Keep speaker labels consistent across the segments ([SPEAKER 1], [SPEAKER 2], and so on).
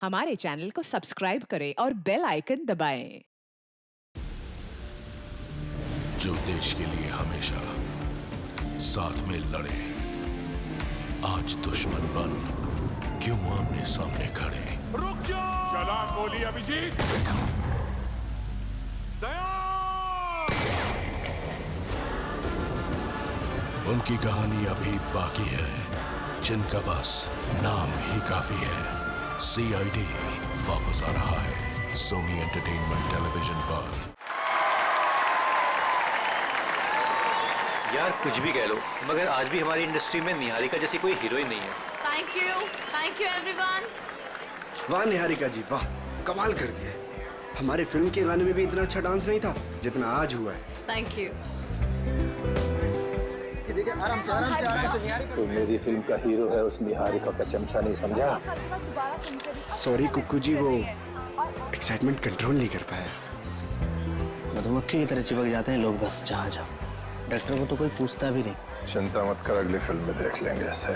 [SPEAKER 1] हमारे चैनल को सब्सक्राइब करें और बेल आइकन दबाएं।
[SPEAKER 2] जो देश के लिए हमेशा साथ में लड़े, आज दुश्मन बन क्यों आमने सामने खड़े।
[SPEAKER 3] रुक जाओ! चला गोली अभिजीत! दया!
[SPEAKER 2] उनकी कहानी अभी बाकी है, जिनका बस नाम ही काफी है। CID वापस आ रहा है सोनी एंटरटेनमेंट टेलीविजन पर।
[SPEAKER 4] यार कुछ भी कह लो, मगर आज भी हमारी इंडस्ट्री में निहारिका जैसी कोई हीरोइन नहीं है।
[SPEAKER 5] Thank you everyone.
[SPEAKER 6] वाह निहारिका जी, वाह, कमाल कर दिया। हमारे फिल्म के गाने में भी इतना अच्छा डांस नहीं था जितना आज हुआ है।
[SPEAKER 5] Thank you.
[SPEAKER 6] आराम से निहारिका।
[SPEAKER 7] तो मेरी फिल्म का हीरो है, उस निहारिका का चमचा नहीं समझा।
[SPEAKER 6] सॉरी कुक्कू जी, वो एक्साइटमेंट कंट्रोल नहीं कर पाया।
[SPEAKER 8] मधुमक्खी की तरह चिपक जाते हैं लोग बस जहाँ जाओ। डॉक्टर को तो कोई पूछता भी नहीं।
[SPEAKER 7] चिंता मत कर, अगली फिल्म में देख लेंगे इससे।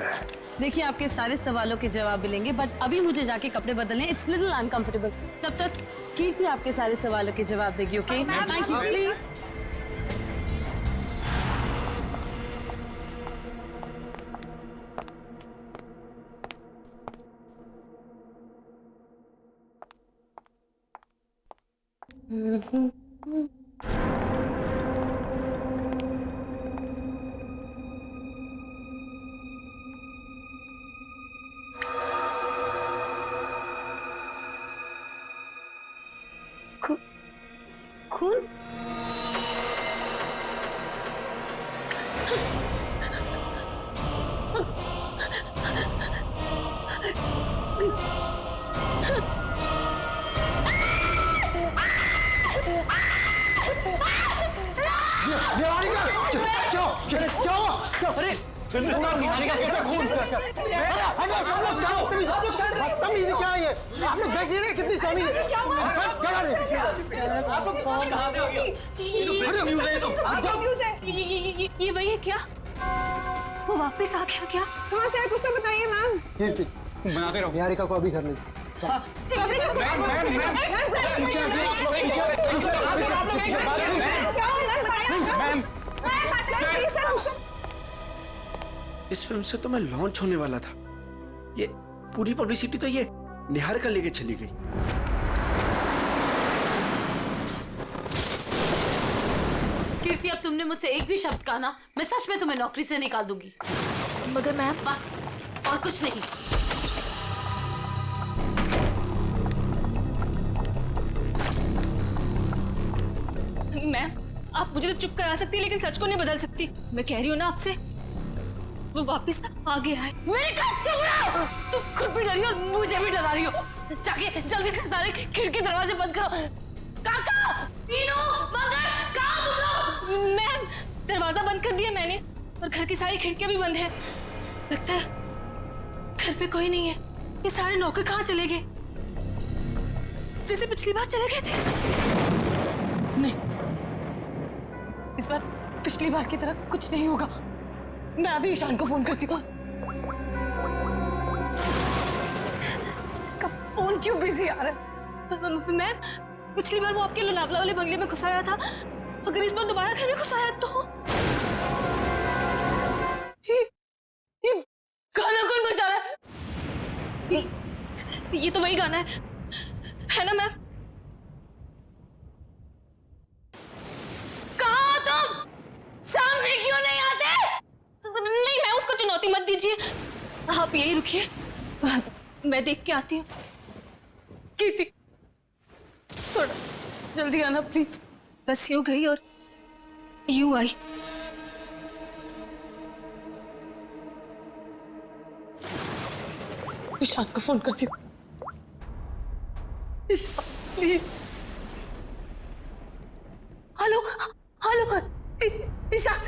[SPEAKER 5] देखिए आपके सारे सवालों के जवाब मिलेंगे, बट अभी मुझे जाके कपड़े बदलने, इट्स लिटिल अनकंफर्टेबल। तब तक कीर्ति आपके सारे सवालों के जवाब देगी। Okay, thank you. प्लीज खून।
[SPEAKER 4] अरे फिल्म निहारिका का खून!
[SPEAKER 6] क्या है ये? आप लोग देख रहे हैं कितनी सारी
[SPEAKER 5] ये वही है क्या? वो वापस आ गया क्या?
[SPEAKER 9] कहाँ से है, कुछ तो बताइए मैम।
[SPEAKER 4] बनाते रहो।
[SPEAKER 6] निहारिका को अभी घर ले। इस फिल्म से तो मैं लॉन्च होने वाला था, ये पूरी पब्लिसिटी तो ये निहारिका लेके चली गई।
[SPEAKER 5] कीर्ति, अब तुमने मुझसे एक भी शब्द कहा ना, मैं सच में तुम्हें नौकरी से निकाल दूंगी।
[SPEAKER 9] मगर मैम,
[SPEAKER 5] बस, और कुछ नहीं।
[SPEAKER 9] मैम आप मुझे तो चुप करा सकती है, लेकिन सच को नहीं बदल सकती। मैं कह रही हूँ ना आपसे, वो वापस आ गया है।
[SPEAKER 5] मेरे कान चुप रहो! तुम खुद भी डरी हो और मुझे भी डरा रही हो। जाके जल्दी से सारे खिड़की दरवाजे बंद करो। काका, मीनू, मगर, कहाँ तुम लोग?
[SPEAKER 9] मैम दरवाजा बंद कर दिया मैंने, और घर की सारी खिड़कियां भी बंद है। लगता है घर पे कोई नहीं है। ये सारे नौकर कहाँ चले गए? जैसे पिछली बार चले गए थे।
[SPEAKER 5] नहीं, इस बार पिछली बार की तरह कुछ नहीं होगा। मैं अभी ईशान को फोन करती हूँ। इसका फोन क्यों बिजी आ रहा है?
[SPEAKER 9] मैम पिछली बार वो आपके लोनावला वाले बंगले में घुसाया था, अगर इस बार दोबारा घर में घुसाया तो?
[SPEAKER 5] ये गाना कौन बजा रहा है?
[SPEAKER 9] ये तो वही गाना है ना मैम?
[SPEAKER 5] कहाँ हो तुम? सामने क्यों नहीं आते?
[SPEAKER 9] नहीं मैम, उसको चुनौती मत दीजिए, आप यही रुकिए, मैं देख के आती हूँ।
[SPEAKER 5] कीर्ति, थोड़ा जल्दी आना प्लीज।
[SPEAKER 9] बस यूं गई और यूं आई।
[SPEAKER 5] ईशान को फोन करती हूँ। Ishaan please. Hello hello, Ishaan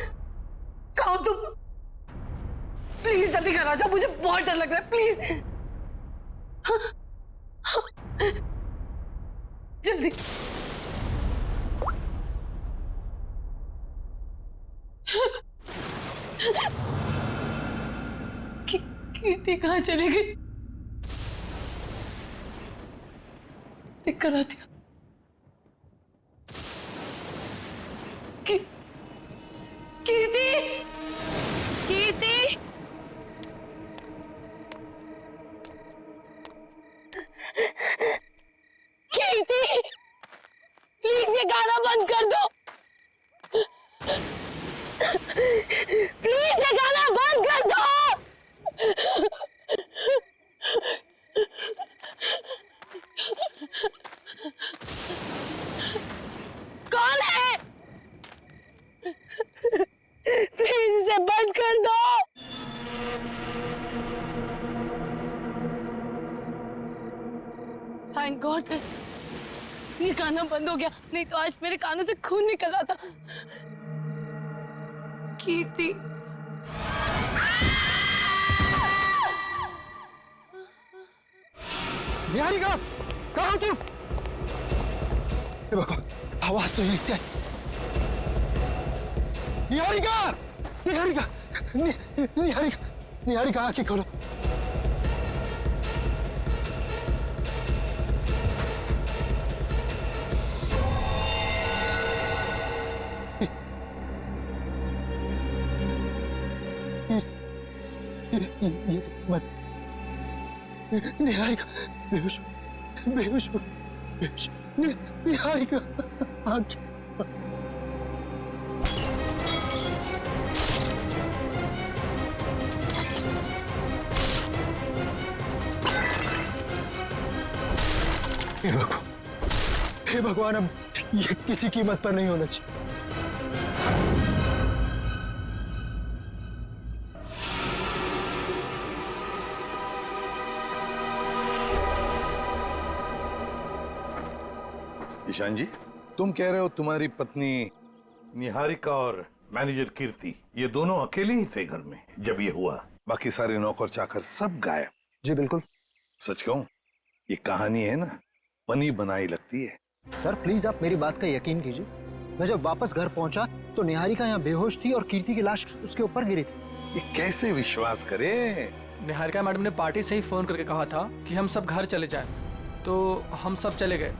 [SPEAKER 5] कहाँ हो तुम? प्लीज जल्दी घर आ जाओ, मुझे बहुत डर लग रहा है। प्लीज जल्दी। कीर्ति कहाँ चली गई? देख कर आती हूँ। कीर्ति, कीर्ति, कीर्ति, प्लीज ये गाना बंद कर दो। प्लीज ये गाना बंद कर दो। कौन है? प्लीज इसे बंद कर दो। थैंक गॉड ये गाना बंद हो गया, नहीं तो आज मेरे कानों से खून निकल आता। कीर्ति,
[SPEAKER 6] निहारिका, कहाँ हो तुम? आवाज तो यहीं से आई। निहारिका, निहारिका, निहारिका, निहारिका, आंखें खोलो। ये मत, निहारिका, बेहोश, बेहोश, बेहोश, निहारिका, आंखें। हे भगवान, अब ये किसी कीमत पर नहीं होना चाहिए।
[SPEAKER 3] ईशान जी, तुम कह रहे हो तुम्हारी पत्नी निहारिका और मैनेजर कीर्ति ये दोनों अकेले ही थे घर में जब ये हुआ, बाकी सारे नौकर चाकर सब गायब?
[SPEAKER 6] जी बिल्कुल।
[SPEAKER 3] सच कहूं, ये कहानी है ना, बनी बनाई लगती है।
[SPEAKER 10] सर प्लीज आप मेरी बात का यकीन कीजिए, मैं जब वापस घर पहुंचा तो निहारिका यहाँ बेहोश थी और कीर्ति की लाश उसके ऊपर गिरी थी।
[SPEAKER 3] ये कैसे विश्वास करें?
[SPEAKER 11] निहारिका मैडम ने पार्टी से ही फोन करके कहा था कि हम सब घर चले जाएं, तो हम सब चले गए।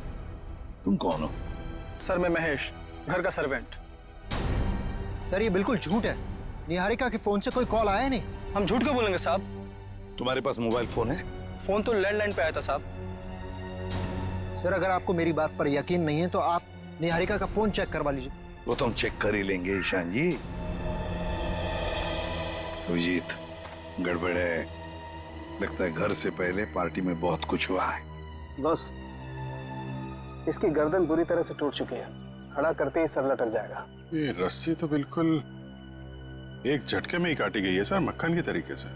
[SPEAKER 3] तुम कौन हो?
[SPEAKER 11] सर मैं महेश, घर का सर्वेंट।
[SPEAKER 10] सर ये बिल्कुल झूठ है, निहारिका के फोन से कोई कॉल आया नहीं।
[SPEAKER 11] हम झूठ क्यों बोलेंगे साहब?
[SPEAKER 3] तुम्हारे पास मोबाइल फोन है?
[SPEAKER 11] फोन तो लैंडलाइन पे आया था साहब।
[SPEAKER 10] सर अगर आपको मेरी बात पर यकीन नहीं है तो आप निहारिका का फोन चेक करवा लीजिए।
[SPEAKER 3] वो तो हम चेक कर ही लेंगे ईशान जी। अभिजीत, गड़बड़ है, लगता है घर से पहले पार्टी में बहुत कुछ हुआ है।
[SPEAKER 6] बस इसकी गर्दन बुरी तरह से टूट चुकी है, खड़ा करते ही सर लटक जाएगा।
[SPEAKER 7] ये रस्सी तो बिल्कुल एक झटके में ही काटी गई है सर, मक्खन के तरीके से।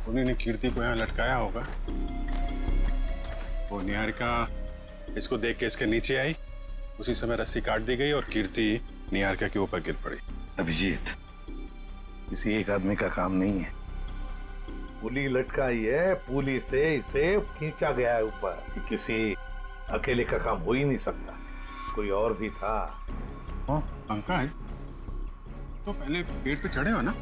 [SPEAKER 7] उन्होंने कीर्ति को यहाँ लटकाया होगा। वो निहारिका इसको देख के इसके नीचे आई, उसी समय रस्सी काट दी गई और कीर्ति निहारिका के ऊपर गिर पड़ी।
[SPEAKER 3] अभिजीत, किसी एक आदमी का काम नहीं है। पुली लटकाई है, पुली से इसे खींचा गया है ऊपर। किसी अकेले का काम हो ही नहीं सकता, कोई और भी था।
[SPEAKER 7] पंकज, तो पहले पेड़ पे चढ़े हो ना?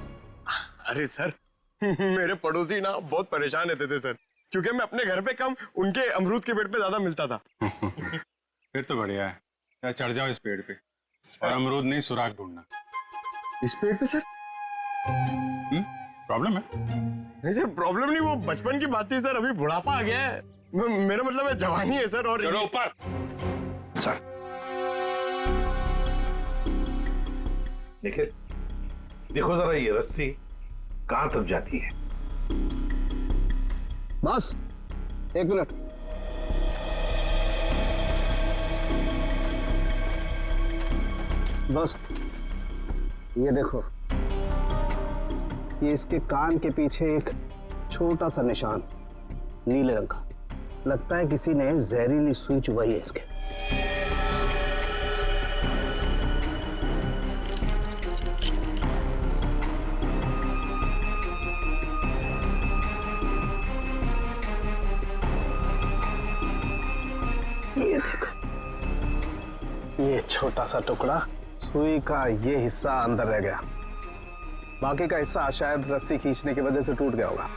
[SPEAKER 6] अरे सर मेरे पड़ोसी ना बहुत परेशान रहते थे सर, क्योंकि मैं अपने घर पे कम उनके अमरूद के पेड़ पे ज्यादा मिलता था।
[SPEAKER 7] फिर तो बढ़िया है, या चढ़ जाओ इस पेड़ पे और अमरूद नहीं सुराग ढूंढना।
[SPEAKER 6] इस पेड़ पे सर?
[SPEAKER 7] प्रॉब्लम है?
[SPEAKER 6] नहीं सर प्रॉब्लम नहीं, वो बचपन की बात थी सर, अभी बुढ़ापा आ गया है। मेरा मतलब है जवानी है सर। और
[SPEAKER 7] चलो ऊपर।
[SPEAKER 3] सर देखिए, देखो जरा ये रस्सी कहां तक जाती है।
[SPEAKER 6] बस एक मिनट। बस ये देखो, ये इसके कान के पीछे एक छोटा सा निशान नीले रंग का, लगता है किसी ने जहरीली सुई चुभाई है इसके। ये देखो, ये छोटा सा टुकड़ा, सुई का ये हिस्सा अंदर रह गया, बाकी का हिस्सा शायद रस्सी खींचने की वजह से टूट गया होगा।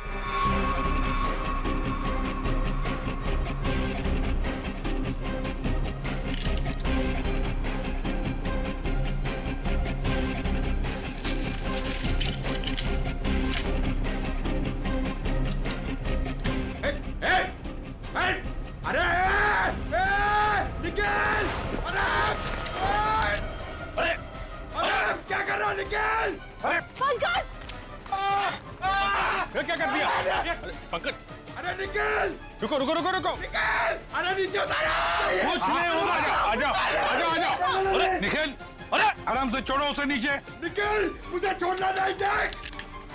[SPEAKER 7] क्या कर दिया? पंकज, अरे निकल! रुको रुको रुको रुको! निकल! अरे नीचे उतारो! कुछ नहीं होगा। आजा आजा आजा! अरे निकल! अरे आराम से छोड़ो उसे नीचे! निकल! मुझे छोड़ना नहीं देख!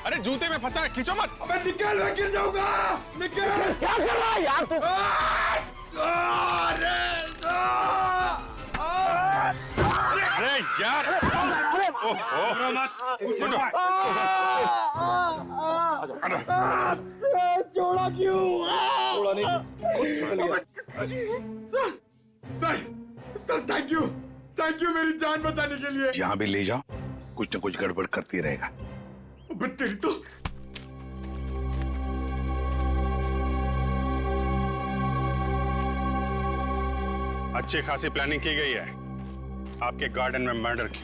[SPEAKER 7] अरे जूते में फंसा है, खींचो मत! अबे निकल, मैं गिर जाऊंगा! निकल! क्या कर रहा है यार तू? अरे यार! ओहो मत!
[SPEAKER 6] छोड़ा क्यों? छोड़ा नहीं।
[SPEAKER 3] सर थैंक यू मेरी जान बचाने के लिए। जहाँ भी ले जाओ कुछ न कुछ गड़बड़ करती रहेगा। तेरी तो
[SPEAKER 7] अच्छी खासी प्लानिंग की गई है। आपके गार्डन में मर्डर की,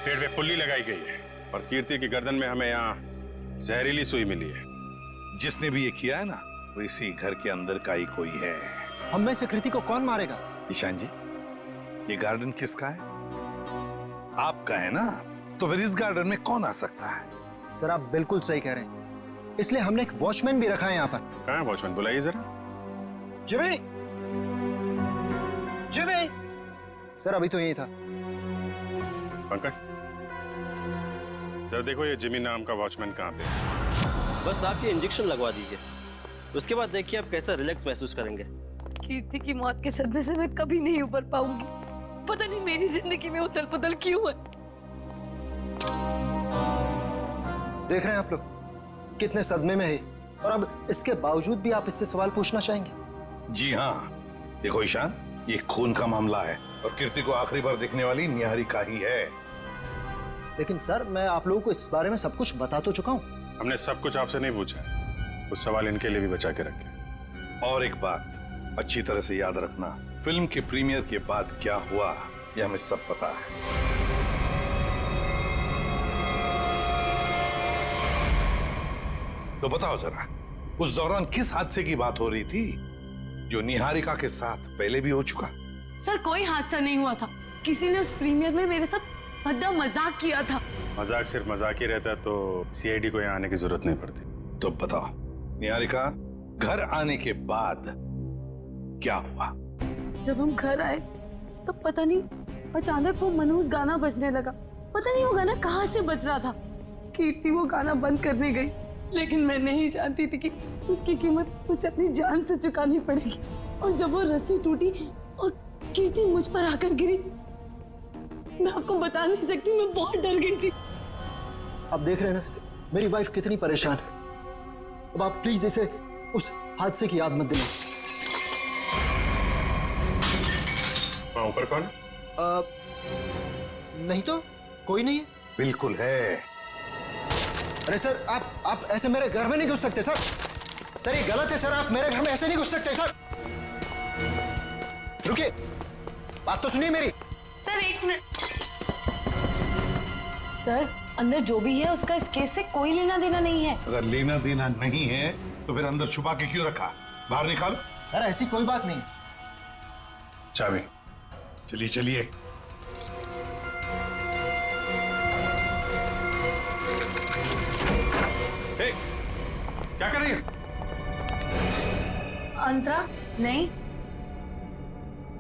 [SPEAKER 7] पेड़ पे पुल्ली लगाई गई है और कीर्ति की गर्दन में हमें यहाँ जहरीली सुई मिली है।
[SPEAKER 3] जिसने भी ये किया है ना वो इसी घर के अंदर का ही कोई है।
[SPEAKER 10] हम में से कृति को कौन मारेगा?
[SPEAKER 3] ईशान जी, ये गार्डन किसका है? आपका है ना, तो फिर इस गार्डन में कौन आ सकता है?
[SPEAKER 10] सर आप बिल्कुल सही कह रहे हैं, इसलिए हमने एक वॉचमैन भी रखा है यहाँ पर।
[SPEAKER 7] कहाँ है वॉचमैन? बुलाइए जरा।
[SPEAKER 10] जिमी! जिमी! सर अभी तो यही था।
[SPEAKER 7] पंकज, जरा देखो ये जिमी नाम का वॉचमैन कहाँ पे है।
[SPEAKER 8] बस आके इंजेक्शन लगवा दीजिए, उसके बाद देखिए आप कैसा रिलैक्स महसूस करेंगे।
[SPEAKER 9] कीर्ति की मौत के सदमे से मैं कभी नहीं उबर पाऊंगी। पता नहीं मेरी जिंदगी में उथल पुथल क्यों है।
[SPEAKER 10] देख रहे हैं आप लोग कितने सदमे में है, और अब इसके बावजूद भी आप इससे सवाल पूछना चाहेंगे?
[SPEAKER 3] जी हाँ, देखो ईशान, ये खून का मामला है और कीर्ति को आखिरी बार देखने वाली निहारिका ही है।
[SPEAKER 10] लेकिन सर मैं आप लोगों को इस बारे में सब कुछ बता तो चुका हूँ।
[SPEAKER 7] हमने सब कुछ आपसे नहीं पूछा है, कुछ सवाल इनके लिए भी बचा के रखे।
[SPEAKER 3] और एक बात अच्छी तरह से याद रखना, फिल्म के प्रीमियर के बाद क्या हुआ ये हमें सब पता है। तो बताओ जरा, उस दौरान किस हादसे की बात हो रही थी जो निहारिका के साथ पहले भी हो चुका?
[SPEAKER 5] सर कोई हादसा नहीं हुआ था, किसी ने उस प्रीमियर में मेरे साथ भद्दा मजाक किया था।
[SPEAKER 7] मजाक सिर्फ मजाक ही रहता तो सीआईडी को यहाँ आने की जरूरत नहीं पड़ती।
[SPEAKER 3] तो बताओ निहारिका, घर आने के बाद क्या हुआ?
[SPEAKER 5] जब हम घर आए तो पता नहीं अचानक वो मनहूस गाना बजने लगा। पता नहीं वो गाना कहाँ से बज रहा था। कीर्ति वो गाना बंद करने गई, लेकिन मैं नहीं जानती थी कि उसकी कीमत उसे अपनी जान से चुकानी पड़ेगी। और जब वो रस्सी टूटी और कीर्ति मुझ पर आकर गिरी, मैं आपको बता नहीं सकती, मैं बहुत डर गई थी।
[SPEAKER 10] अब देख रहे हैं ना सर, मेरी वाइफ कितनी परेशान है। अब आप प्लीज इसे उस हादसे की याद मत दिलाएं।
[SPEAKER 7] ऊपर कौन?
[SPEAKER 10] नहीं तो कोई नहीं है।
[SPEAKER 3] बिल्कुल है।
[SPEAKER 10] अरे सर आप ऐसे मेरे घर में नहीं घुस सकते सर। सर ये गलत है सर, आप मेरे घर में ऐसे नहीं घुस सकते सर। रुकिए, बात तो सुनिए मेरी।
[SPEAKER 5] सर एक मिनट। सर अंदर जो भी है उसका इस केस से कोई लेना देना नहीं है।
[SPEAKER 3] अगर लेना देना नहीं है तो फिर अंदर छुपा के क्यों रखा? बाहर निकालो।
[SPEAKER 10] सर ऐसी कोई बात नहीं।
[SPEAKER 7] चाबी।
[SPEAKER 3] चलिए चलिए।
[SPEAKER 7] क्या कर रही है?
[SPEAKER 9] अंतरा नहीं,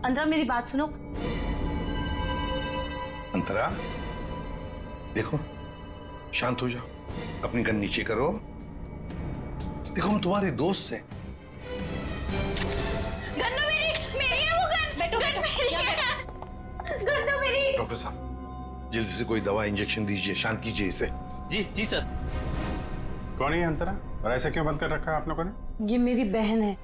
[SPEAKER 9] अंतरा मेरी बात सुनो।
[SPEAKER 3] अंतरा देखो, शांत हो जाओ, अपनी गन नीचे करो। देखो हम तुम्हारे दोस्त हैं।
[SPEAKER 9] गन तो मेरी है वो गन। गन मेरी है। गन तो मेरी।
[SPEAKER 3] डॉक्टर साहब जल्दी से कोई दवा इंजेक्शन दीजिए, शांत कीजिए इसे।
[SPEAKER 8] जी जी सर।
[SPEAKER 7] कौन है अंतरा, और ऐसे क्यों बंद कर रखा है आप लोगों ने?
[SPEAKER 5] ये मेरी बहन है,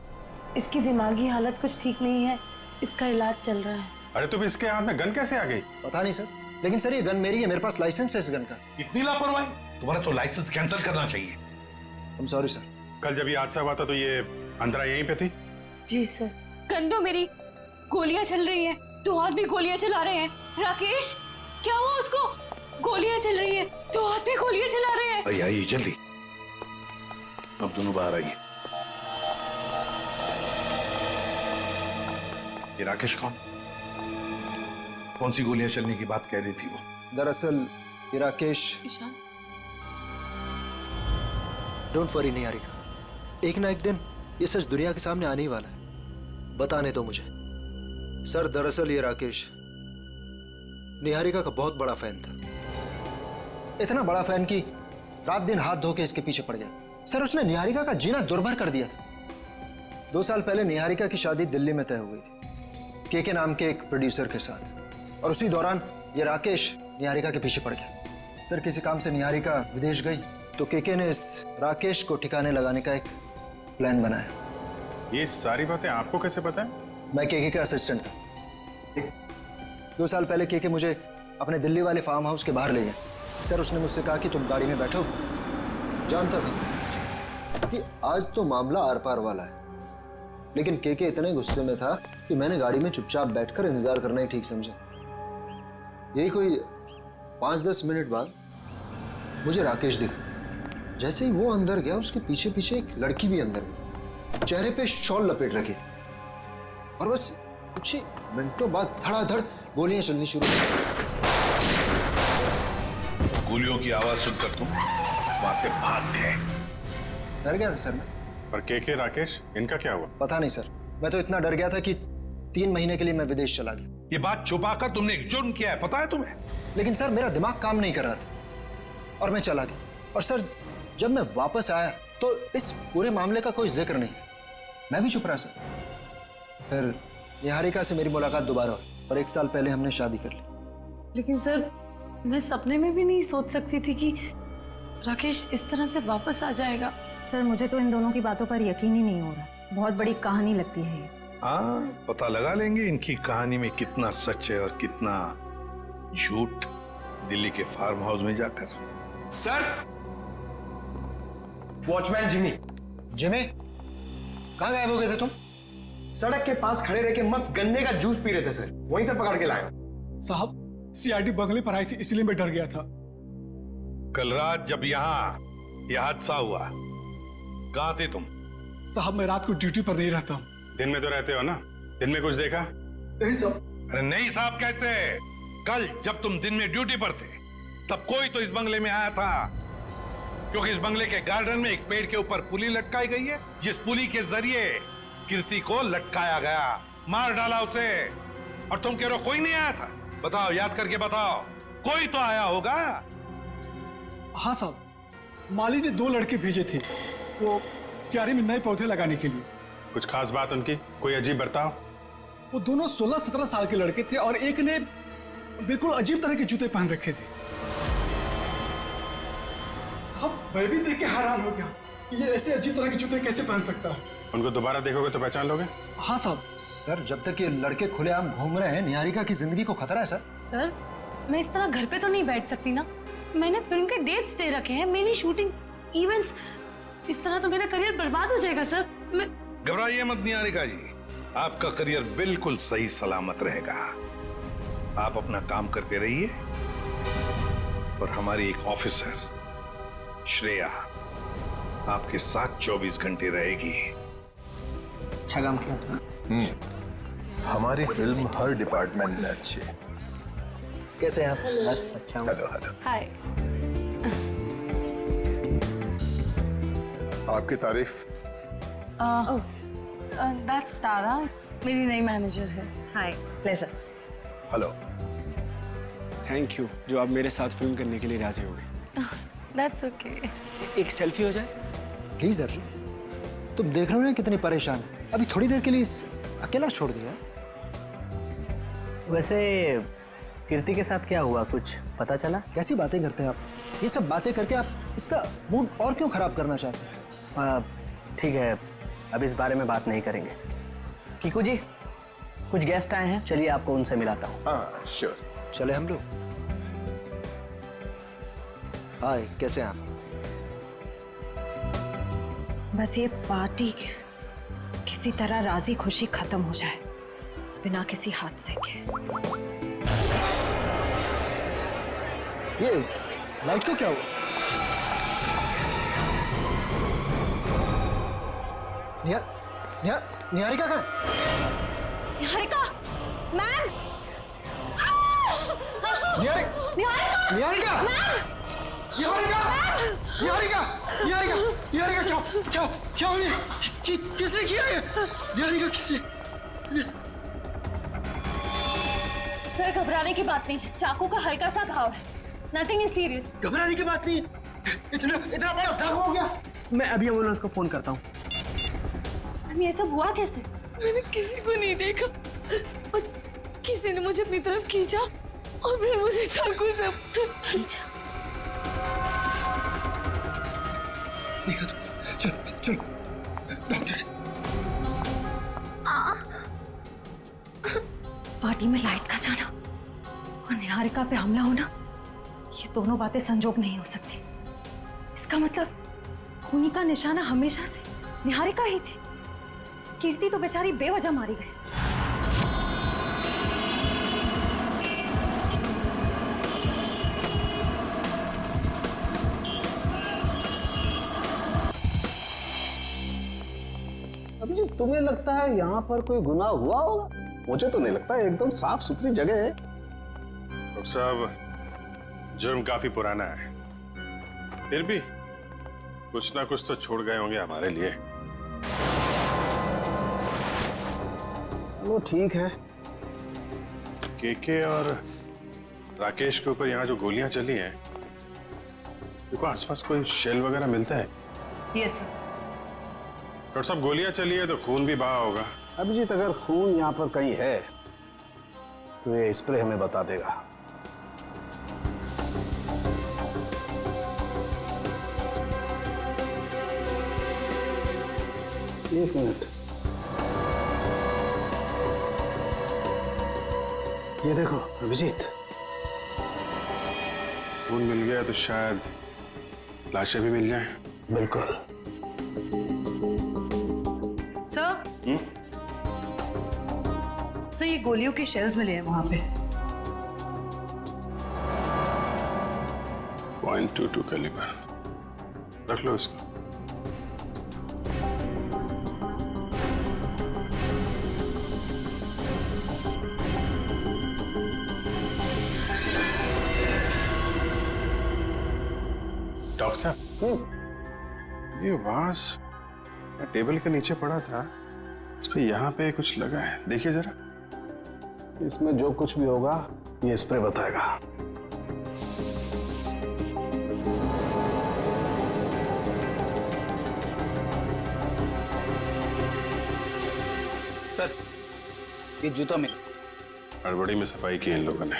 [SPEAKER 5] इसकी दिमागी हालत कुछ ठीक नहीं है, इसका इलाज चल रहा है।
[SPEAKER 7] अरे तुम इसके हाथ में गन कैसे आ गई?
[SPEAKER 10] पता नहीं सर, लेकिन सर ये गन मेरी है, मेरे पास लाइसेंस है इस गन का।
[SPEAKER 3] इतनी लापरवाही तुम्हारा तो लाइसेंस कैंसिल करना चाहिए।
[SPEAKER 10] आई एम सॉरी सर।
[SPEAKER 7] कल जब ये हादसा हुआ था तो ये अंतरा यहीं पे थी?
[SPEAKER 5] जी सर। कंदो मेरी गोलियां चल रही हैं, दो आदमी गोलियां चला रहे हैं। राकेश क्या हुआ उसको? गोलियां चल रही है, दो आदमी गोलियां चला रहे हैं।
[SPEAKER 3] आइए जल्दी, अब दोनों बाहर आइए। ये राकेश कौन सी गोलियां चलने की बात कह रही थी वो?
[SPEAKER 10] दरअसल ये राकेश।
[SPEAKER 5] ईशान
[SPEAKER 10] डोंट वरी निहारिका, एक ना एक दिन ये सच दुनिया के सामने आने ही वाला है। बताने दो मुझे। सर दरअसल ये राकेश निहारिका का बहुत बड़ा फैन था। इतना बड़ा फैन कि रात दिन हाथ धो के इसके पीछे पड़ गया। सर उसने निहारिका का जीना दुर्भर कर दिया था। 2 साल पहले निहारिका की शादी दिल्ली में तय हो गई थी के नाम के एक प्रोड्यूसर के साथ, और उसी दौरान ये राकेश निहारिका के पीछे पड़ गया। सर किसी काम से निहारिका विदेश गई तो के ने इस राकेश को ठिकाने लगाने का एक प्लान बनाया।
[SPEAKER 7] ये सारी बातें आपको कैसे पता है?
[SPEAKER 10] मैं के का असिस्टेंट था। 2 साल पहले के मुझे अपने दिल्ली वाले फार्म हाउस के बाहर ले गया। सर उसने मुझसे कहा कि तुम गाड़ी में बैठो। जानता था कि आज तो मामला आर पार वाला है, लेकिन के इतने गुस्से में था कि मैंने गाड़ी में चुपचाप बैठकर इंतजार करना ही ठीक समझा। यही कोई 5-10 मिनट बाद मुझे राकेश दिखा। जैसे ही वो अंदर गया उसके पीछे पीछे एक लड़की भी अंदर गई, चेहरे पे शॉल लपेट रखी, और बस कुछ ही मिनटों बाद धड़ाधड़ गोलियां चलनी शुरू हुई।
[SPEAKER 3] गोलियों की आवाज सुनकर तुम वहां से भाग गए।
[SPEAKER 10] डर गया था सर मैं।
[SPEAKER 7] पर के राकेश इनका क्या हुआ?
[SPEAKER 10] पता नहीं सर, मैं तो इतना डर गया था कि 3 महीने के लिए मैं विदेश चला गया।
[SPEAKER 3] ये बात छुपाकर तुमने एक जुर्म किया है, पता है तुम्हें?
[SPEAKER 10] लेकिन सर मेरा दिमाग काम नहीं कर रहा था और मैं चला गया। और सर जब मैं वापस आया तो इस पूरे मामले का कोई जिक्र नहीं था। मैं भी चुप रहा सर। फिर निहारिका से मेरी मुलाकात दोबारा हुई और 1 साल पहले हमने शादी कर ली।
[SPEAKER 5] लेकिन सर मैं सपने में भी नहीं सोच सकती थी कि राकेश इस तरह से वापस आ जाएगा।
[SPEAKER 12] सर मुझे तो इन दोनों की बातों पर यकीन ही नहीं हो रहा। बहुत बड़ी कहानी लगती है ये।
[SPEAKER 3] हाँ, पता लगा लेंगे इनकी कहानी में कितना सच है और कितना झूठ दिल्ली के फार्म हाउस में जाकर।
[SPEAKER 13] Sir watchman Jimmy.
[SPEAKER 10] जिमी कहाँ गायब हो गए थे तुम?
[SPEAKER 13] सड़क के पास खड़े रह के मस्त गन्ने का जूस पी रहे थे सर, वहीं से पकड़ के लाया।
[SPEAKER 11] साहब सीआईडी बंगले पर आई थी इसलिए मैं डर गया था।
[SPEAKER 3] कल रात जब यहाँ यह हादसा हुआ कहाँ थे तुम?
[SPEAKER 11] साहब मैं रात को ड्यूटी पर नहीं रहता हूँ।
[SPEAKER 7] दिन में तो रहते हो ना? दिन में कुछ देखा?
[SPEAKER 11] नहीं साहब।
[SPEAKER 3] अरे नहीं साहब कैसे? कल जब तुम दिन में ड्यूटी पर थे तब कोई तो इस बंगले में आया था, क्योंकि इस बंगले के गार्डन में एक पेड़ के ऊपर पुली लटकाई गई है, जिस पुली के जरिए कीर्ति को लटकाया गया, मार डाला उसे। और तुम कह रहे हो कोई नहीं आया था? बताओ, याद करके बताओ, कोई तो आया होगा।
[SPEAKER 11] हाँ साहब, माली ने 2 लड़के भेजे थे वो क्यारी में नए पौधे लगाने के लिए।
[SPEAKER 7] कुछ खास बात उनकी? कोई अजीब बर्ताव?
[SPEAKER 11] वो दोनों 16-17 साल के लड़के थे और एक ने बिल्कुल अजीब तरह के जूते पहन रखे थे। साहब मैं भी देख के हैरान हो गया कि ये ऐसे अजीब तरह के जूते कैसे पहन सकता है।
[SPEAKER 7] उनको दोबारा देखोगे तो पहचान लोगे?
[SPEAKER 11] हाँ साहब।
[SPEAKER 10] सर जब तक ये लड़के खुलेआम घूम रहे हैं निहारिका की जिंदगी को खतरा है सर।
[SPEAKER 5] सर मैं इस तरह घर पे तो नहीं बैठ सकती ना। मैंने फिल्म के डेट्स दे रखे हैं, मेरी शूटिंग, इवेंट्स। इस तरह तो मेरा करियर बर्बाद हो जाएगा सर। मैं
[SPEAKER 3] घबराइए मत निहारिका जी, आपका करियर बिल्कुल सही सलामत रहेगा। आप अपना काम करते रहिए और हमारी एक ऑफिसर श्रेया आपके साथ 24 घंटे रहेगी।
[SPEAKER 8] अच्छा काम किया तुमने।
[SPEAKER 2] हमारी फिल्म हर डिपार्टमेंट में अच्छी है।
[SPEAKER 8] कैसे आप? बस अच्छा हूँ।
[SPEAKER 2] Hello hello.
[SPEAKER 5] हाय।
[SPEAKER 2] आपकी तारीफ।
[SPEAKER 5] दैट्स तारा, मेरी नई मैनेजर है।
[SPEAKER 12] Hi, pleasure.
[SPEAKER 2] Hello.
[SPEAKER 11] Thank you जो आप मेरे साथ फिल्म करने के लिए राजी हो गए।
[SPEAKER 5] That's okay.
[SPEAKER 11] एक सेल्फी हो जाए
[SPEAKER 10] प्लीज अर्जुन, तुम देख रहे हो ना कितनी परेशान है। अभी थोड़ी देर के लिए अकेला छोड़ दिया।
[SPEAKER 8] वैसे कीर्ति के साथ क्या हुआ, कुछ पता चला?
[SPEAKER 10] कैसी बातें करते हैं आप? ये सब बातें करके आप इसका मूड और क्यों खराब करना चाहते हैं?
[SPEAKER 8] ठीक है, अब इस बारे में बात नहीं करेंगे। कीकू जी, कुछ गेस्ट आए हैं, चलिए आपको उनसे मिलाता हूँ।
[SPEAKER 2] हाँ श्योर।
[SPEAKER 10] चले हम लोग। हाय, कैसे हैं आप?
[SPEAKER 12] बस ये पार्टी किसी तरह राजी खुशी खत्म हो जाए बिना किसी हादसे के।
[SPEAKER 10] ये लाइट को क्या हुआ? निहारिका कहाँ है?
[SPEAKER 5] निहारिका, मैम!
[SPEAKER 10] निहारिका!
[SPEAKER 5] निहारिका!
[SPEAKER 10] क्या हो गया? किसने किया ये? निहारिका किसने?
[SPEAKER 5] सर घबराने की बात नहीं, चाकू का हल्का सा घाव है, नथिंग इज सीरियस।
[SPEAKER 10] घबराने की बात नहीं, इतना बड़ा जख्म हो गया।
[SPEAKER 8] मैं अभी एम्बुलेंस को फोन करता हूँ।
[SPEAKER 5] ये सब हुआ कैसे? मैंने किसी को नहीं देखा और किसी ने मुझे अपनी तरफ खींचा और फिर मुझे चाकू से खींचा।
[SPEAKER 10] देखा तो, चल डॉक्टर।
[SPEAKER 12] पार्टी में लाइट का जाना और निहारिका पे हमला होना, ये दोनों बातें संजोग नहीं हो सकती। इसका मतलब खूनी का निशाना हमेशा से निहारिका ही थी। कीर्ति तो बेचारी बेवजह मारी गई।
[SPEAKER 6] अभी तुम्हें लगता है यहाँ पर कोई गुनाह हुआ होगा? मुझे तो नहीं लगता, एकदम साफ सुथरी जगह है।
[SPEAKER 7] डॉक्टर साहब, जुर्म काफी पुराना है, फिर भी कुछ ना कुछ तो छोड़ गए होंगे हमारे लिए।
[SPEAKER 6] वो ठीक है।
[SPEAKER 7] केके और राकेश के ऊपर यहाँ जो गोलियां चली हैं, देखो आसपास कोई शेल वगैरह मिलता है?
[SPEAKER 12] Yes sir.
[SPEAKER 7] डॉक्टर साहब, गोलियां चली है तो खून भी बहा होगा।
[SPEAKER 6] अभिजीत, अगर खून यहाँ पर कहीं है तो ये स्प्रे हमें बता देगा। एक मिनट, ये देखो अभिजीत,
[SPEAKER 7] खून मिल गया तो शायद लाशें भी मिल जाएं।
[SPEAKER 6] बिल्कुल।
[SPEAKER 14] सर, सर ये गोलियों के शेल्स मिले हैं वहां पे।
[SPEAKER 7] .22 कैलिबर, रख लो इसको। डॉक्टर साहब, ये वास टेबल के नीचे पड़ा था, इस पे यहाँ पे कुछ लगा है, देखिए जरा।
[SPEAKER 6] इसमें जो कुछ भी होगा ये स्प्रे बताएगा।
[SPEAKER 8] सर, ये जूता मिला।
[SPEAKER 7] हड़बड़ी में सफाई की इन लोगों ने,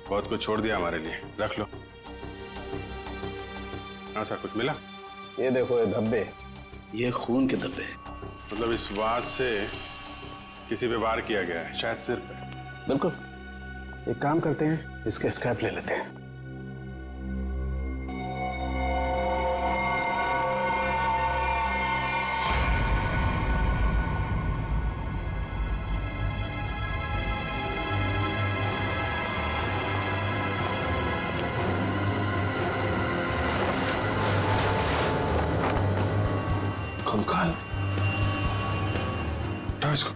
[SPEAKER 7] बहुत कुछ छोड़ दिया हमारे लिए, रख लो। हाँ सर, कुछ मिला?
[SPEAKER 6] ये देखो, ये धब्बे, ये खून के धब्बे।
[SPEAKER 7] मतलब इस वास से किसी पे वार किया गया है, शायद सिर पे।
[SPEAKER 6] बिल्कुल। एक काम करते हैं, इसके स्क्रैप ले लेते हैं।
[SPEAKER 7] कंकाल, उठाओ इसको।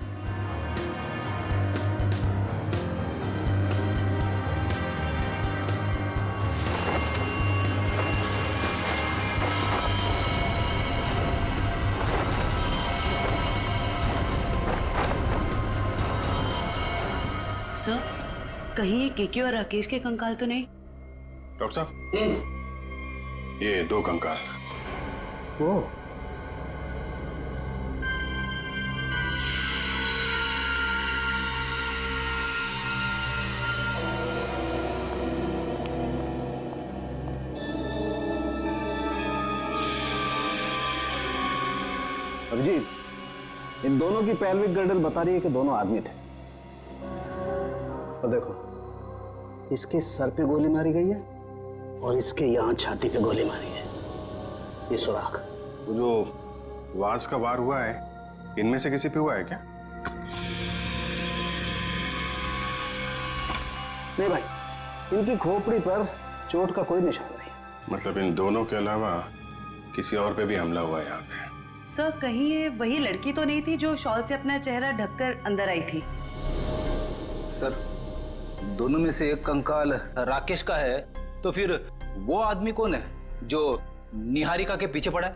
[SPEAKER 14] सर, कहीं ये केके और राकेश के कंकाल तो नहीं?
[SPEAKER 7] डॉक्टर साहब, ये 2 कंकाल।
[SPEAKER 6] ओ, अभिजीत, इन दोनों की पेल्विक गर्डल बता रही है कि दोनों आदमी थे। और देखो, इसके सर पे गोली मारी गई है और इसके यहाँ छाती पे गोली मारी है। ये सुराग।
[SPEAKER 7] वो जो वास का वार हुआ है, इनमें से किसी पे हुआ है क्या?
[SPEAKER 6] नहीं भाई, इनकी खोपड़ी पर चोट का कोई निशान नहीं।
[SPEAKER 7] मतलब इन दोनों के अलावा किसी और पे भी हमला हुआ है यहाँ पे?
[SPEAKER 14] सर कहीं ये वही लड़की तो नहीं थी जो शॉल से अपना चेहरा ढककर अंदर आई थी?
[SPEAKER 8] सर दोनों में से एक कंकाल राकेश का है, तो फिर वो आदमी कौन है जो निहारिका के पीछे पड़ा है?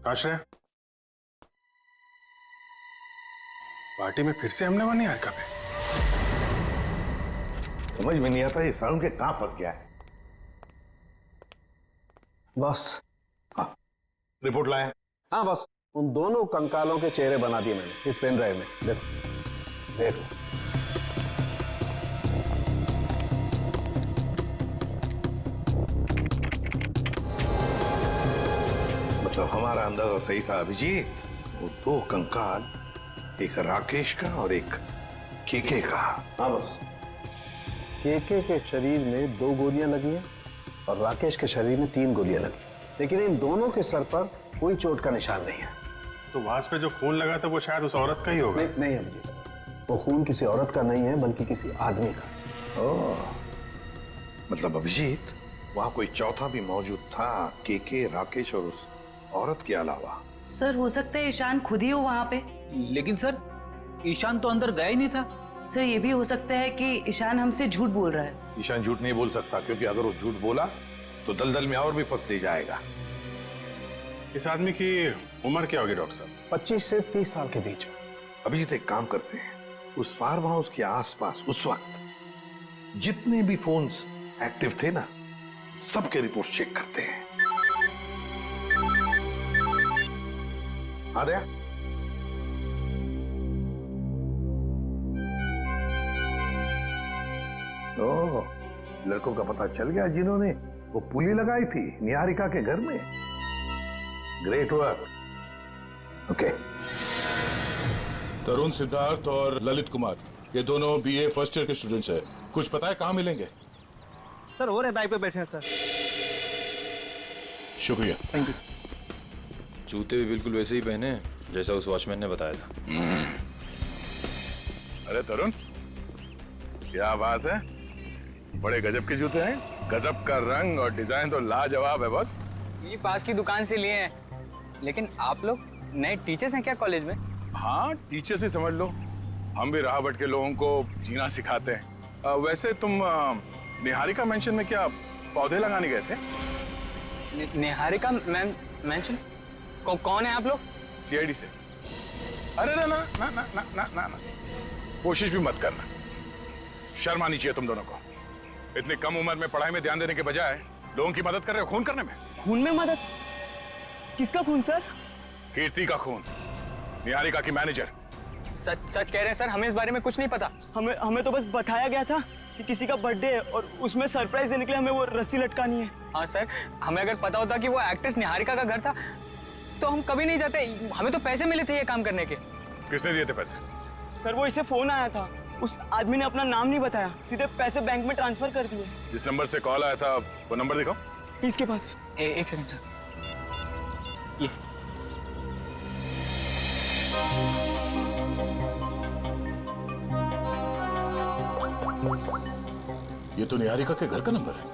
[SPEAKER 7] आश्रय, पार्टी में फिर से हमले हुआ निहारिका पे?
[SPEAKER 3] समझ में नहीं आता ये सारुण के कहां फंस गया है।
[SPEAKER 6] बॉस।
[SPEAKER 3] हाँ, रिपोर्ट लाया?
[SPEAKER 6] हाँ बॉस, उन दोनों कंकालों के चेहरे बना दिए मैंने इस पेन ड्राइव में। देखो देखो।
[SPEAKER 3] मतलब हमारा अंदाजा सही था अभिजीत। वो दो कंकाल, एक राकेश का और एक केके का।
[SPEAKER 6] हाँ बॉस, केके के शरीर में 2 गोलियां लगी हैं और राकेश के शरीर में 3 गोलियां लगी, लेकिन इन दोनों के सर पर कोई चोट का निशान नहीं है।
[SPEAKER 7] तो वास पे जो खून लगा था वो शायद उस औरत का ही होगा।
[SPEAKER 6] नहीं अभिजीत, वो खून किसी औरत का नहीं है बल्कि किसी आदमी का।
[SPEAKER 3] ओह, मतलब अभिजीत वहां कोई चौथा भी मौजूद था, केके, राकेश और उस औरत के अलावा।
[SPEAKER 14] सर हो सकता है ईशान खुद ही हो वहां पे।
[SPEAKER 8] लेकिन सर ईशान तो अंदर गया ही नहीं था।
[SPEAKER 14] सर ये भी हो सकता है कि ईशान हमसे झूठ बोल रहा है।
[SPEAKER 3] ईशान झूठ नहीं बोल सकता, क्योंकि अगर वो झूठ बोला तो दलदल में और भी फंस जाएगा।
[SPEAKER 7] इस आदमी की उम्र क्या होगी डॉक्टर साहब?
[SPEAKER 6] 25 से 30 साल के बीच में।
[SPEAKER 3] अभिजीत एक काम करते हैं, उस फार्म हाउस के आसपास उस वक्त जितने भी फोन्स एक्टिव थे ना, सबके रिपोर्ट चेक करते हैं। आ गया? ओह, लड़कों का पता चल गया जिन्होंने वो पुली लगाई थी निहारिका के घर में। Great work. ओके।
[SPEAKER 2] तरुण, सिद्धार्थ और ललित कुमार, ये दोनों बीए फर्स्ट ईयर के स्टूडेंट्स हैं। कुछ पता है कहाँ मिलेंगे?
[SPEAKER 8] सर हो रहे बाइक पे बैठे हैं सर।
[SPEAKER 2] शुक्रिया।
[SPEAKER 8] Thank you.
[SPEAKER 15] जूते भी बिल्कुल वैसे ही पहने जैसा उस वॉचमैन ने बताया था।
[SPEAKER 7] अरे तरुण, क्या बात है, बड़े गजब के जूते हैं। गजब का रंग और डिजाइन तो लाजवाब है बस।
[SPEAKER 8] ये पास की दुकान से लिए हैं। लेकिन आप लोग नए टीचर्स हैं क्या कॉलेज में?
[SPEAKER 7] हाँ, टीचर्स ही समझ लो। हम भी राह भटके के लोगों को जीना सिखाते हैं। वैसे तुम निहारिका मेंशन में क्या पौधे लगाने गए थे?
[SPEAKER 8] निहारिका मेंशन? कौन है आप लोग?
[SPEAKER 7] सीआईडी से। अरे ना ना ना ना ना ना ना ना, कोशिश भी मत करना। शर्म आनी चाहिए तुम दोनों को। इतनी कम उम्र में पढ़ाई में ध्यान देने के बजाय लोगों की मदद कर रहे हो खून करने में।
[SPEAKER 8] खून में मदद? किसका खून सर?
[SPEAKER 7] कीर्ति का खून, निहारिका की मैनेजर।
[SPEAKER 8] सच कह रहे हैं सर, हमें इस बारे में कुछ नहीं पता। हमें तो बस बताया गया था कि किसी का बर्थडे है और उसमें सरप्राइज देने के लिए हमें वो रस्सी लटकानी है। हाँ सर, हमें अगर पता होता कि वो एक्ट्रेस निहारिका का घर था तो हम कभी नहीं जाते। हमें तो पैसे मिले थे ये काम करने के।
[SPEAKER 7] किसने दिए थे पैसे?
[SPEAKER 8] सर वो इसे फोन आया था, उस आदमी ने अपना नाम नहीं बताया, सीधे पैसे बैंक में ट्रांसफर कर दिए।
[SPEAKER 7] जिस नंबर से कॉल आया था वो नंबर दिखाओ।
[SPEAKER 8] इसके पास एक सेकंड सर। ये
[SPEAKER 2] ये तो निहारिका के घर का नंबर है।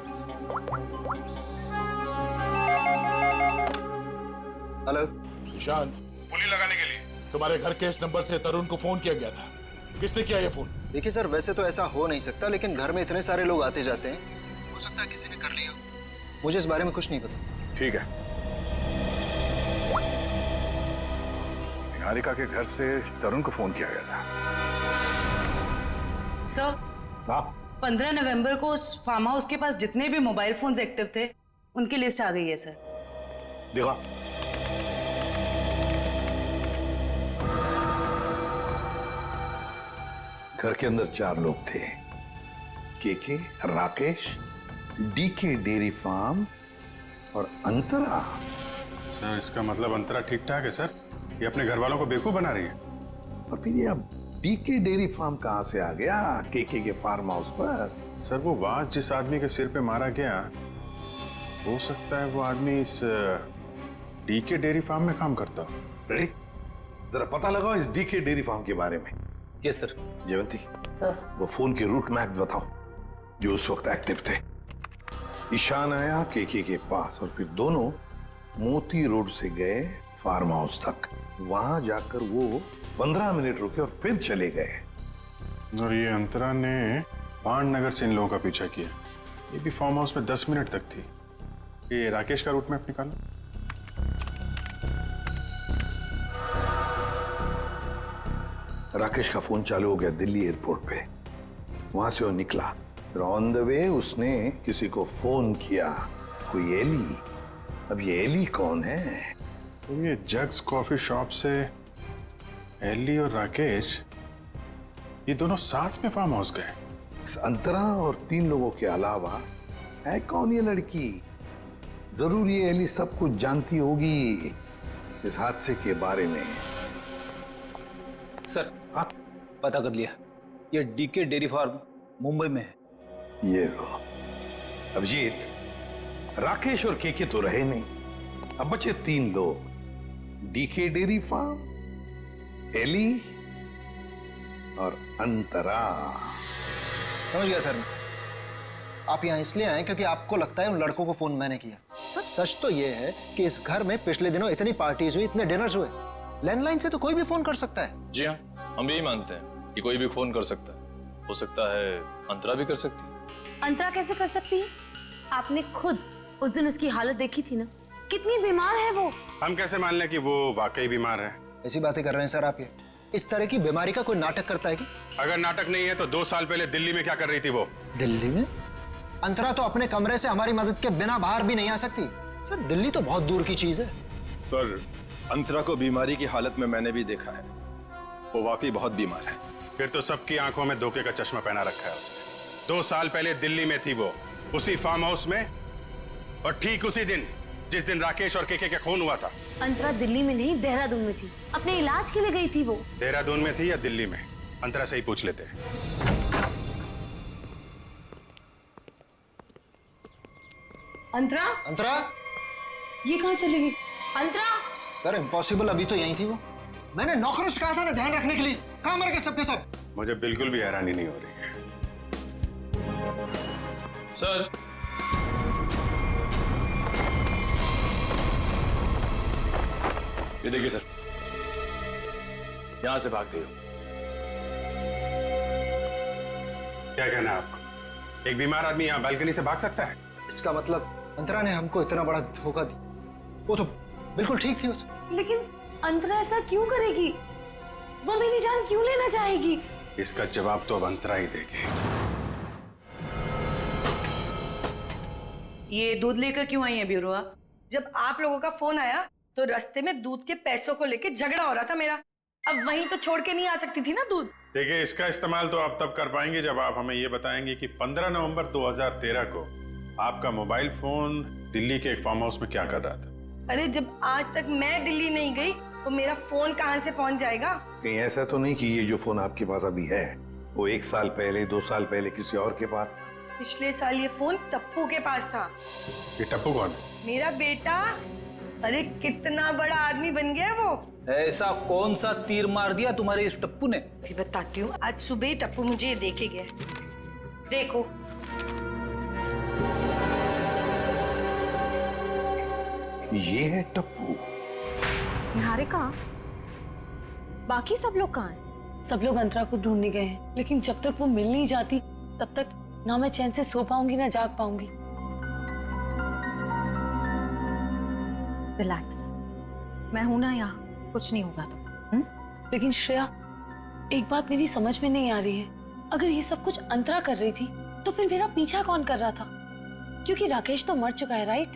[SPEAKER 10] हेलो
[SPEAKER 2] निशांत, पुली लगाने के लिए तुम्हारे घर के इस नंबर से तरुण को फोन किया गया था। किसने किया ये फोन?
[SPEAKER 10] देखिए सर, वैसे तो ऐसा हो नहीं सकता, लेकिन घर में इतने सारे लोग आते जाते हैं, हो सकता है किसी ने कर लिया। मुझे इस बारे में कुछ नहीं पता।
[SPEAKER 7] ठीक है, निहारिका के घर से तरुण को फोन किया गया था।
[SPEAKER 14] सर 15 नवंबर को उस फार्म हाउस के पास जितने भी मोबाइल फोन्स एक्टिव थे उनकी लिस्ट आ गई है सर।
[SPEAKER 3] देखा, घर के अंदर 4 लोग थे, KK, Rakesh, DK dairy farm और अंतरा।
[SPEAKER 7] सर इसका मतलब अंतरा ठीक ठाक है सर, ये अपने घर वालों को बेवकूफ बना रही है।
[SPEAKER 3] और फिर ये अब डीके डेयरी फार्म कहाँ से आ गया केके के फार्म हाउस पर?
[SPEAKER 7] सर वो वाज जिस आदमी के सिर पे मारा गया, हो सकता है वो आदमी इस डीके डेयरी फार्म में काम करता हो।
[SPEAKER 3] रेडी? जरा पता लगाओ इस डीके डेयरी फार्म के बारे में।
[SPEAKER 4] Yes sir.
[SPEAKER 3] जयवंती
[SPEAKER 14] सर
[SPEAKER 3] वो फोन के रूट मैप बताओ जो उस वक्त एक्टिव थे। ईशान आया केके के पास और फिर दोनों मोती रोड से गए फार्म हाउस तक। वहां जाकर वो 15 मिनट रुके और फिर चले गए।
[SPEAKER 7] और ये अंतरा ने भाननगर से इन लोगों का पीछा किया। ये भी फार्म हाउस में 10 मिनट तक थी। ये राकेश का रूट मैप निकालो।
[SPEAKER 3] राकेश का फोन चालू हो गया दिल्ली एयरपोर्ट पे। वहां से वो निकला, फिर ऑन द वे उसने किसी को फोन किया, कोई एली। अब ये एली कौन है?
[SPEAKER 7] तो ये जग्स कॉफी शॉप से एली और राकेश ये दोनों साथ में फार्म हाउस गए।
[SPEAKER 3] इस अंतरा और 3 लोगों के अलावा है कौन ये लड़की? जरूर ये एली सब कुछ जानती होगी इस हादसे के बारे में।
[SPEAKER 4] सर हाँ पता कर लिया, ये डीके डेयरी फार्म मुंबई में है।
[SPEAKER 3] ये लो अभिजीत, राकेश और केके तो रहे नहीं, अब बचे 3 लोग। डीके डेयरी फार्म, एली और अंतरा।
[SPEAKER 10] समझ गया सर मैं। आप यहाँ इसलिए आए क्योंकि आपको लगता है उन लड़कों को फोन मैंने किया। सच तो ये है कि इस घर में पिछले दिनों इतनी पार्टीज हुई, इतने डिनर्स हुए, लैंडलाइन से तो कोई भी फोन कर सकता है।
[SPEAKER 15] जी हाँ, हम यही मानते हैं कि कोई भी फोन कर सकता है। हो सकता है अंतरा भी कर सकती है।
[SPEAKER 5] अंतरा कैसे कर सकती है? आपने खुद उस दिन उसकी हालत देखी थी ना, कितनी बीमार है वो।
[SPEAKER 7] हम कैसे मान लें कि वो वाकई बीमार है?
[SPEAKER 10] ऐसी बातें कर रहे हैं सर आप। ये इस तरह की बीमारी का कोई नाटक करता है कि?
[SPEAKER 7] अगर नाटक नहीं है तो 2 साल पहले दिल्ली में क्या कर रही थी वो?
[SPEAKER 10] दिल्ली में? अंतरा तो अपने कमरे से हमारी मदद के बिना बाहर भी नहीं आ सकती। सर दिल्ली तो बहुत दूर की चीज है।
[SPEAKER 16] सर अंतरा को बीमारी की हालत में मैंने भी देखा है, वो वाकई बहुत बीमार है।
[SPEAKER 7] फिर तो सबकी आंखों में धोखे का चश्मा पहना रखा है उसने। 2 साल पहले दिल्ली में थी वो, उसी फार्म हाउस में, और ठीक उसी दिन जिस दिन राकेश और केके का खून हुआ था।
[SPEAKER 5] अंतरा दिल्ली में नहीं, देहरादून में थी, अपने इलाज के लिए गई थी वो।
[SPEAKER 7] देहरादून में थी या दिल्ली में? अंतरा से ही पूछ लेते हैं।
[SPEAKER 5] अंतरा?
[SPEAKER 10] अंतरा?
[SPEAKER 5] ये कहाँ चली गई? अंतरा?
[SPEAKER 10] सर इम्पॉसिबल, अभी तो यही थी वो। मैंने नौकरों से कहा था ना ध्यान रखने के लिए। कहाँ मर गए सबके सब?
[SPEAKER 7] मुझे बिल्कुल भी हैरानी नहीं हो रही है।
[SPEAKER 15] सर ये देखिए सर, यहां से भाग गई हो।
[SPEAKER 7] क्या कहना है आपको? एक बीमार आदमी यहाँ बालकनी से भाग सकता है?
[SPEAKER 10] इसका मतलब अंतरा ने हमको इतना बड़ा धोखा दिया। वो तो बिल्कुल ठीक थी वो तो।
[SPEAKER 5] लेकिन अंतरा ऐसा क्यों करेगी? वो मेरी जान क्यों लेना चाहेगी?
[SPEAKER 7] इसका जवाब तो अब अंतरा ही देगी।
[SPEAKER 14] ये दूध लेकर क्यों आई है ब्यूरोआ?
[SPEAKER 9] जब आप लोगों का फोन आया तो रास्ते में दूध के पैसों को लेके झगड़ा हो रहा था मेरा। अब वहीं तो छोड़ के नहीं आ सकती थी ना दूध।
[SPEAKER 7] देखिए इसका इस्तेमाल तो आप तब कर पाएंगे जब आप हमें ये बताएंगे कि 15 नवंबर 2013 को आपका मोबाइल फोन दिल्ली के एक फार्म हाउस में क्या कर रहा था।
[SPEAKER 9] अरे जब आज तक मैं दिल्ली नहीं गई तो मेरा फोन कहाँ से पहुँच जाएगा?
[SPEAKER 3] कहीं ऐसा तो नहीं कि ये जो फोन आपके पास अभी है वो 1 साल पहले 2 साल पहले किसी और के पास?
[SPEAKER 9] पिछले साल ये फोन टप्पू के पास था।
[SPEAKER 7] ये टप्पू कौन है?
[SPEAKER 9] मेरा बेटा। अरे कितना बड़ा आदमी बन गया वो।
[SPEAKER 4] ऐसा कौन सा तीर मार दिया तुम्हारे इस टप्पू ने?
[SPEAKER 9] भी बताती हूँ, आज सुबह टप्पू मुझे ये देखे गया। देखो
[SPEAKER 3] ये है टप्पू।
[SPEAKER 12] निहारिका, बाकी सब लोग कहाँ हैं?
[SPEAKER 5] सब लोग अंतरा को ढूंढने गए हैं, लेकिन जब तक वो मिल नहीं जाती तब तक ना मैं चैन से सो पाऊंगी ना जाग पाऊंगी।
[SPEAKER 12] रिलैक्स, मैं हूं ना यहाँ, कुछ नहीं होगा तो।
[SPEAKER 5] लेकिन श्रेया, एक बात मेरी समझ में नहीं आ रही है। अगर ये सब कुछ अंतरा कर रही थी तो फिर मेरा पीछा कौन कर रहा था? क्योंकि राकेश तो मर चुका है, राइट?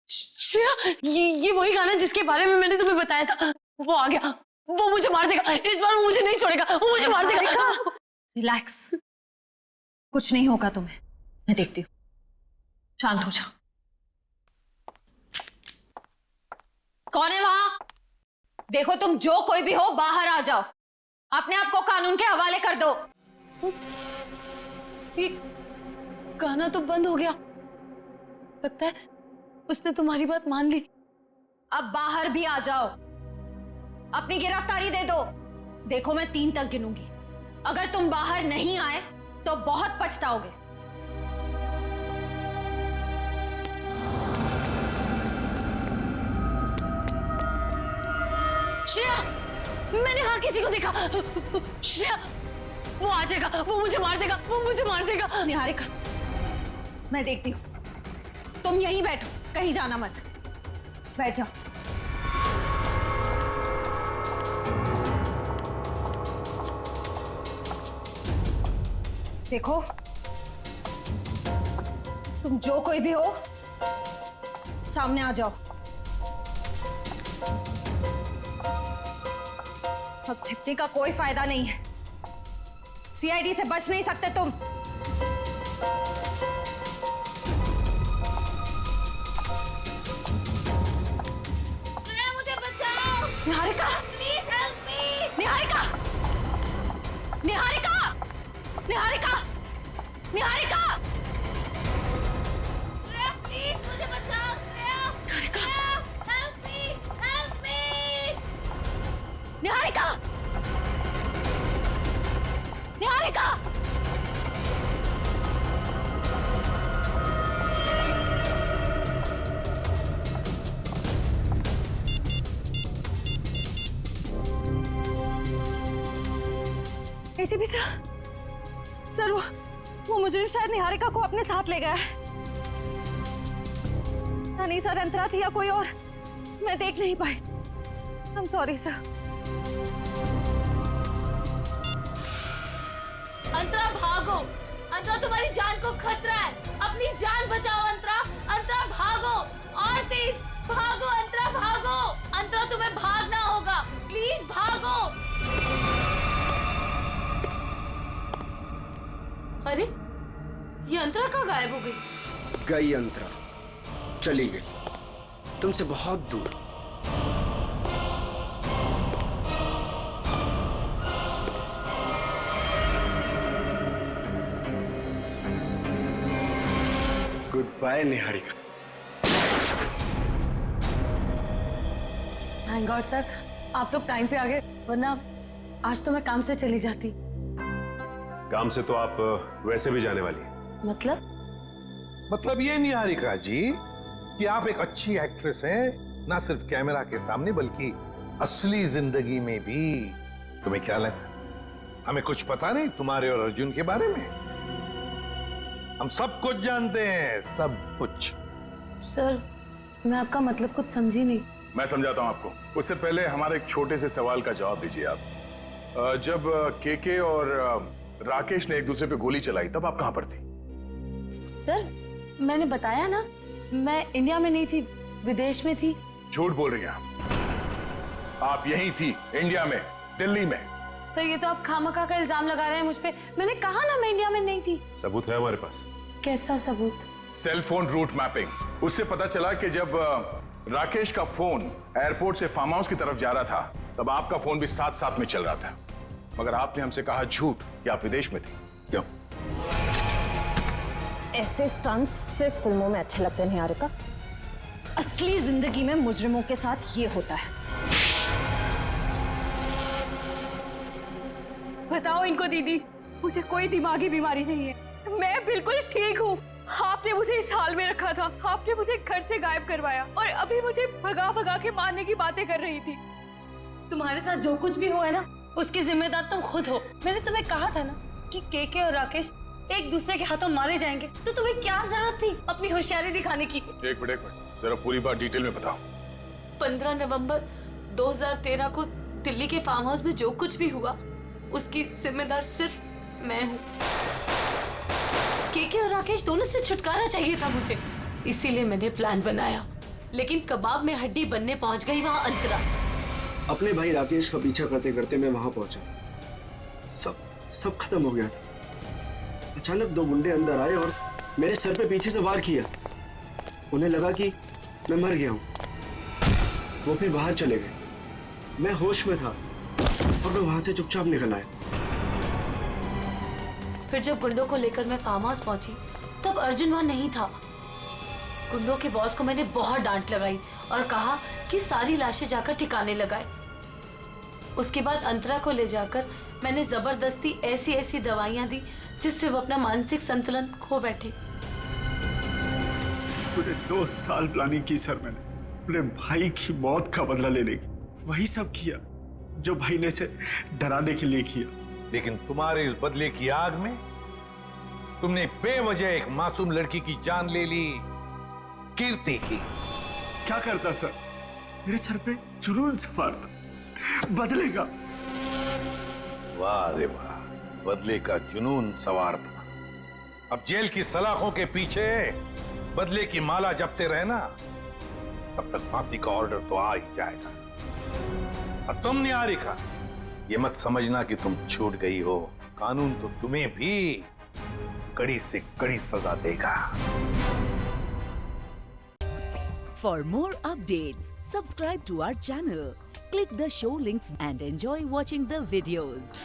[SPEAKER 5] श्रेया, ये वही गाना जिसके बारे में मैंने तुम्हें बताया था। वो आ गया, वो मुझे मार देगा। इस बार वो मुझे नहीं छोड़ेगा, वो मुझे मार देगा।
[SPEAKER 12] रिलैक्स, कुछ नहीं होगा तुम्हें, मैं देखती हूँ। शांत हो जाओ। कौन है वहां? देखो तुम जो कोई भी हो बाहर आ जाओ, अपने आप को कानून के हवाले कर दो।
[SPEAKER 5] ये गाना तो बंद हो गया, लगता है उसने तुम्हारी बात मान ली।
[SPEAKER 12] अब बाहर भी आ जाओ, अपनी गिरफ्तारी दे दो। देखो मैं 3 तक गिनूंगी, अगर तुम बाहर नहीं आए तो बहुत पछताओगे। श्रेया, मैंने वहां किसी को देखा। श्रेया, वो आ जाएगा, वो मुझे मार देगा, वो मुझे मार देगा। निहारिका, मैं देखती हूँ, तुम यहीं बैठो, कहीं जाना मत, बैठ जाओ। देखो तुम जो कोई भी हो सामने आ जाओ। अब छिपने का कोई फायदा नहीं है, सीआईडी से बच नहीं सकते तुम। मुझे बचाओ। Niharika, please help me. Niharika, Niharika, Niharika, Niharika, Shreya please मुझे बचाओ। Shreya, Niharika, help me, help me. Niharika, Niharika, ACP sir, वो मुजरिम शायद निहारिका को अपने साथ ले गया है। नहीं सर, अंतरा थी या कोई और, मैं देख नहीं पाई। I am sorry sir.
[SPEAKER 5] Antara भागो, अंतरा तुम्हारी जान को खतरा है, अपनी जान बचाओ अंतरा। अंतरा भागो, और तेज भागो अंतरा, भागो। अंतरा तुम्हें भागना होगा, प्लीज भागो। अरे ये अंतरा कहाँ गायब हो गई?
[SPEAKER 13] गई अंतरा, चली गई, तुमसे बहुत दूर। Good bye Niharika.
[SPEAKER 5] Thank god sir, आप लोग टाइम पे आ गए, वरना आज तो मैं काम से चली जाती।
[SPEAKER 17] काम से तो आप वैसे भी जाने वाली हैं।
[SPEAKER 3] मतलब ये निहारिका जी कि आप एक अच्छी एक्ट्रेस हैं, ना सिर्फ कैमरा के सामने बल्कि असली जिंदगी में भी। तुम्हें क्या लगा हमें कुछ पता नहीं तुम्हारे और अर्जुन के बारे में? हम सब कुछ जानते हैं, सब कुछ।
[SPEAKER 5] सर मैं आपका मतलब कुछ समझी नहीं।
[SPEAKER 17] मैं समझाता हूं आपको, उससे पहले हमारे एक छोटे से सवाल का जवाब दीजिए आप। जब केके और राकेश ने एक दूसरे पे गोली चलाई तब आप कहां पर थी?
[SPEAKER 5] सर मैंने बताया ना, मैं इंडिया में नहीं थी, विदेश में थी।
[SPEAKER 17] झूठ बोल रही हैं आप यहीं थी, इंडिया में, दिल्ली में।
[SPEAKER 5] सर ये तो आप खामखा का इल्जाम लगा रहे हैं मुझ पे। मैंने कहा ना मैं इंडिया में नहीं थी।
[SPEAKER 17] सबूत है हमारे पास।
[SPEAKER 5] कैसा सबूत?
[SPEAKER 17] Cell phone route mapping. उससे पता चला कि जब राकेश का फोन एयरपोर्ट से फार्म हाउस की तरफ जा रहा था तब आपका फोन भी साथ साथ में चल रहा था, मगर आपने हमसे कहा झूठ कि आप विदेश में थे। क्यों?
[SPEAKER 12] ऐसे स्टंट्स सिर्फ फिल्मों में अच्छे लगते हैं निहारिका, असली जिंदगी में मुजरिमों के साथ ये होता है।
[SPEAKER 9] बताओ इनको दीदी, मुझे कोई दिमागी बीमारी नहीं है, मैं बिल्कुल ठीक हूँ। आपने मुझे इस हाल में रखा था, आपने मुझे घर से गायब करवाया और अभी मुझे भगा भगा के मारने की बातें कर रही थी।
[SPEAKER 5] तुम्हारे साथ जो कुछ भी हुआ है ना, उसकी जिम्मेदार तुम खुद हो। मैंने तुम्हें कहा था ना कि केके और राकेश एक दूसरे के हाथों मारे जाएंगे, तो तुम्हें क्या जरूरत थी अपनी होशियारी दिखाने की?
[SPEAKER 17] एक मिनट, जरा पूरी बात डिटेल में बताओ।
[SPEAKER 5] 15 नवंबर 2013 को दिल्ली के फार्म हाउस में जो कुछ भी हुआ उसकी जिम्मेदार सिर्फ मैं हूँ। केके और राकेश दोनों से छुटकारा चाहिए था मुझे, इसीलिए मैंने प्लान बनाया, लेकिन कबाब में हड्डी बनने पहुंच गई वहां अंतरा।
[SPEAKER 13] अपने भाई राकेश का पीछा करते करते मैं वहां पहुंचा, सब खत्म हो गया था। अचानक 2 गुंडे अंदर आए और मेरे सर पे पीछे से वार किया। उन्हें लगा कि मैं मर गया हूं। वो फिर बाहर चले गए। मैं होश में था और मैं वहां से चुपचाप निकल आया।
[SPEAKER 5] फिर जब गुंडों को लेकर मैं फार्म हाउस पहुंची तब अर्जुन वहां नहीं था। गुंडों के बॉस को मैंने बहुत डांट लगाई और कहा कि सारी लाशें जाकर ठिकाने लगाए। उसके बाद अंतरा को ले जाकर मैंने जबरदस्ती ऐसी ऐसी दवाइयां दी जिससे वो अपना मानसिक संतुलन खो बैठे।
[SPEAKER 13] पूरे 2 साल प्लानिंग की सर मैंने अपने भाई की मौत का बदला लेने की। वही सब किया जो भाई ने से डराने के लिए किया।
[SPEAKER 3] लेकिन तुम्हारे इस बदले की आग में तुमने बेवजह एक मासूम लड़की की जान ले ली, कीर्ति की।
[SPEAKER 13] क्या करता सर? मेरे सर पे जुनून सवार था बदले का।
[SPEAKER 3] वाह रे वाह, बदले का जुनून सवार था। अब जेल की सलाखों के पीछे बदले की माला जपते रहे ना, तब तक फांसी का ऑर्डर तो आ ही जाएगा। और तुम निहारिका, ये मत समझना कि तुम छूट गई हो। कानून तो तुम्हें भी कड़ी से कड़ी सजा देगा।
[SPEAKER 1] For more updates, subscribe to our channel, click the show links and enjoy watching the videos.